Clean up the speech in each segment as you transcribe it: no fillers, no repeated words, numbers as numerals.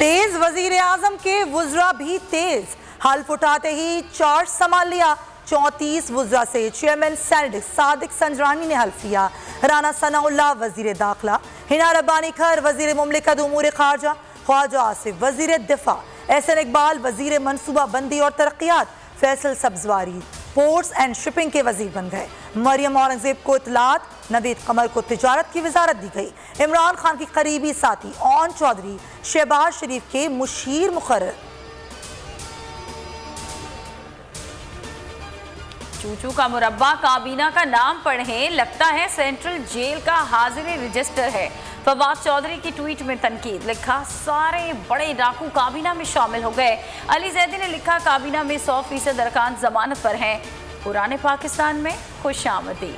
तेज वजीर आजम के वुज़रा भी तेज, हल्फ उठाते ही चार्ज संभाल लिया। 34 वुज़रा से चेयरमैन सेनेट सादिक संजरानी ने हल्फ लिया। राना सनाउल्लाह वजीर दाखिला, हिना रब्बानी खर वजीर मुमलिकत उमूर खारजा, ख्वाजा आसिफ वजीर दिफा, एहसन इकबाल वजीर मनसूबा बंदी और तरक्यात, Faisal Sabzwari ports and shipping के वजीर बन गए। मरियम औरंगजेब को इतलात, नवीद कमर को तिजारत की वजारत दी गई। इमरान खान की करीबी साथी ओन चौधरी शहबाज शरीफ के मुशीर मुकर्रर। चूचू का मुरब्बा काबीना का नाम पढ़े, लगता है सेंट्रल जेल का हाजिरी रजिस्टर है। फवाद चौधरी की ट्वीट में तनकीद, लिखा सारे बड़े डाकू काबीना में शामिल हो गए। अली जैदी ने लिखा काबीना में 100% अरकान जमानत पर हैं। पुराने पाकिस्तान में खुशामदी।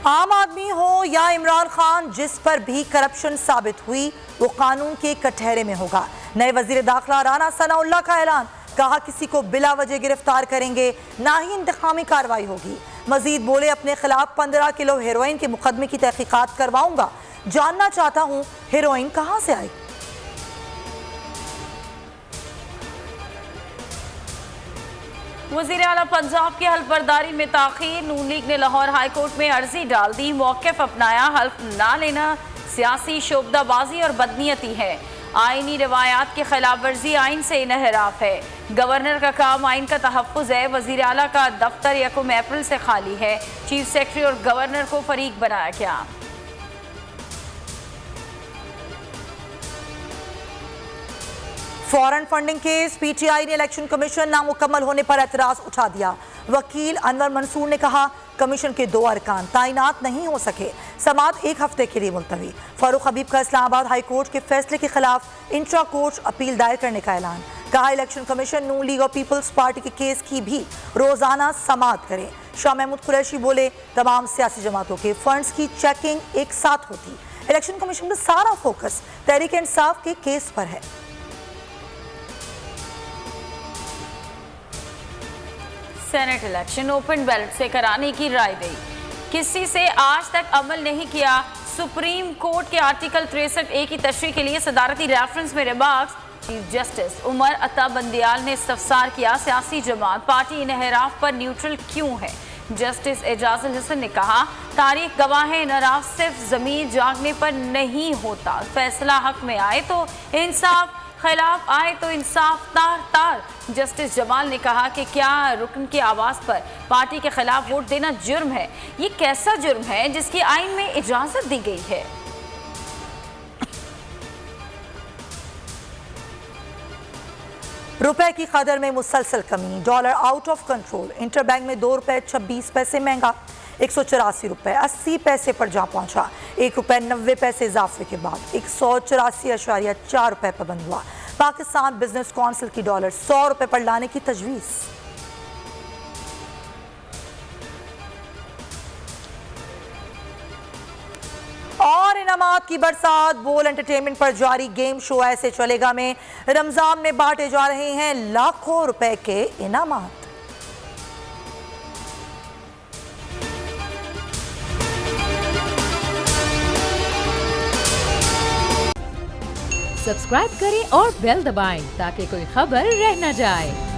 आम आदमी हो या इमरान खान, जिस पर भी करप्शन साबित हुई वो कानून के कटहरे में होगा। नए वजीर दाखिला राना सनाउल्लाह का ऐलान, कहा किसी को बिला वजह गिरफ्तार करेंगे ना ही इंतकामी कार्रवाई होगी। मजीद बोले अपने खिलाफ 15 किलो हेरोइन के मुकदमे की तहकीकात करवाऊंगा, जानना चाहता हूं हेरोइन कहां से आई। वज़ीर आला पंजाब की हल्फबरदारी में ताखीर, नून लीग ने लाहौर हाई कोर्ट में अर्जी डाल दी। मौक़िफ़ अपनाया, हल्फ ना लेना सियासी शोबदाबाजी और बदनीयती है। आईनी रवायात की खिलाफ वर्जी आइन से इनहराफ है। गवर्नर का काम आइन का तहफ़्फ़ुज़ है। वज़ीर आला का दफ्तर 1 अप्रैल से खाली है। चीफ सेक्रेटरी और गवर्नर को फरीक बनाया गया। फॉरेन फंडिंग केस, पीटीआई ने इलेक्शन कमीशन नामुकम्मल होने पर एतराज उठा दिया। वकील अनवर मंसूर ने कहा कमीशन के 2 अरकान तैनात नहीं हो सके, समाअत 1 हफ्ते के लिए मुलतवी। फारूक हबीब का इस्लामाबाद हाई कोर्ट के फैसले के खिलाफ इंट्रा कोर्ट अपील दायर करने का ऐलान। कहा इलेक्शन कमीशन नून लीग और पीपल्स पार्टी के केस की भी रोजाना समाअत करे। शाह महमूद कुरैशी बोले तमाम सियासी जमातों के फंड्स की चेकिंग एक साथ होती, इलेक्शन कमीशन का सारा फोकस तहरीक इंसाफ के केस पर है। सेनेट इलेक्शन ओपन बैलेट से कराने की राय दी, किसी से आज तक अमल नहीं किया। सुप्रीम कोर्ट के आर्टिकल 63A की तशरीह के लिए सदारती रेफरेंस में remarks. Chief justice Umar Ata Bandial ने इस्तफसार किया, सियासी जमात पार्टी इनहराफ पर न्यूट्रल क्यों है। जस्टिस एजाजुल हसन ने कहा तारीख गवाह है, इनहराफ सिर्फ ज़मीर जागने पर नहीं होता, फैसला हक में आए तो इंसाफ, खिलाफ आए तो इंसाफ तार तार। जस्टिस जमाल ने कहा कि क्या रुकन की आवाज़ पर पार्टी के खिलाफ वोट देना जुर्म है? ये कैसा जुर्म है जिसकी आइन में इजाज़त दी गई है? रुपए की कदर में मुसलसल कमी, dollar out of control. Interbank में 2 रुपए 26 पैसे महंगा, 184 रुपए 80 पैसे पर जा पहुंचा। 1 रुपए 90 पैसे इजाफे के बाद 184.4 रुपए पर बंद हुआ। पाकिस्तान बिजनेस काउंसिल की डॉलर 100 रुपए पर लाने की तजवीज़। और इनामात की बरसात, बोल एंटरटेनमेंट पर जारी गेम शो ऐसे चलेगा में रमजान में बांटे जा रहे हैं लाखों रुपए के इनामात। सब्सक्राइब करें और बेल दबाएं ताकि कोई खबर रह न जाए।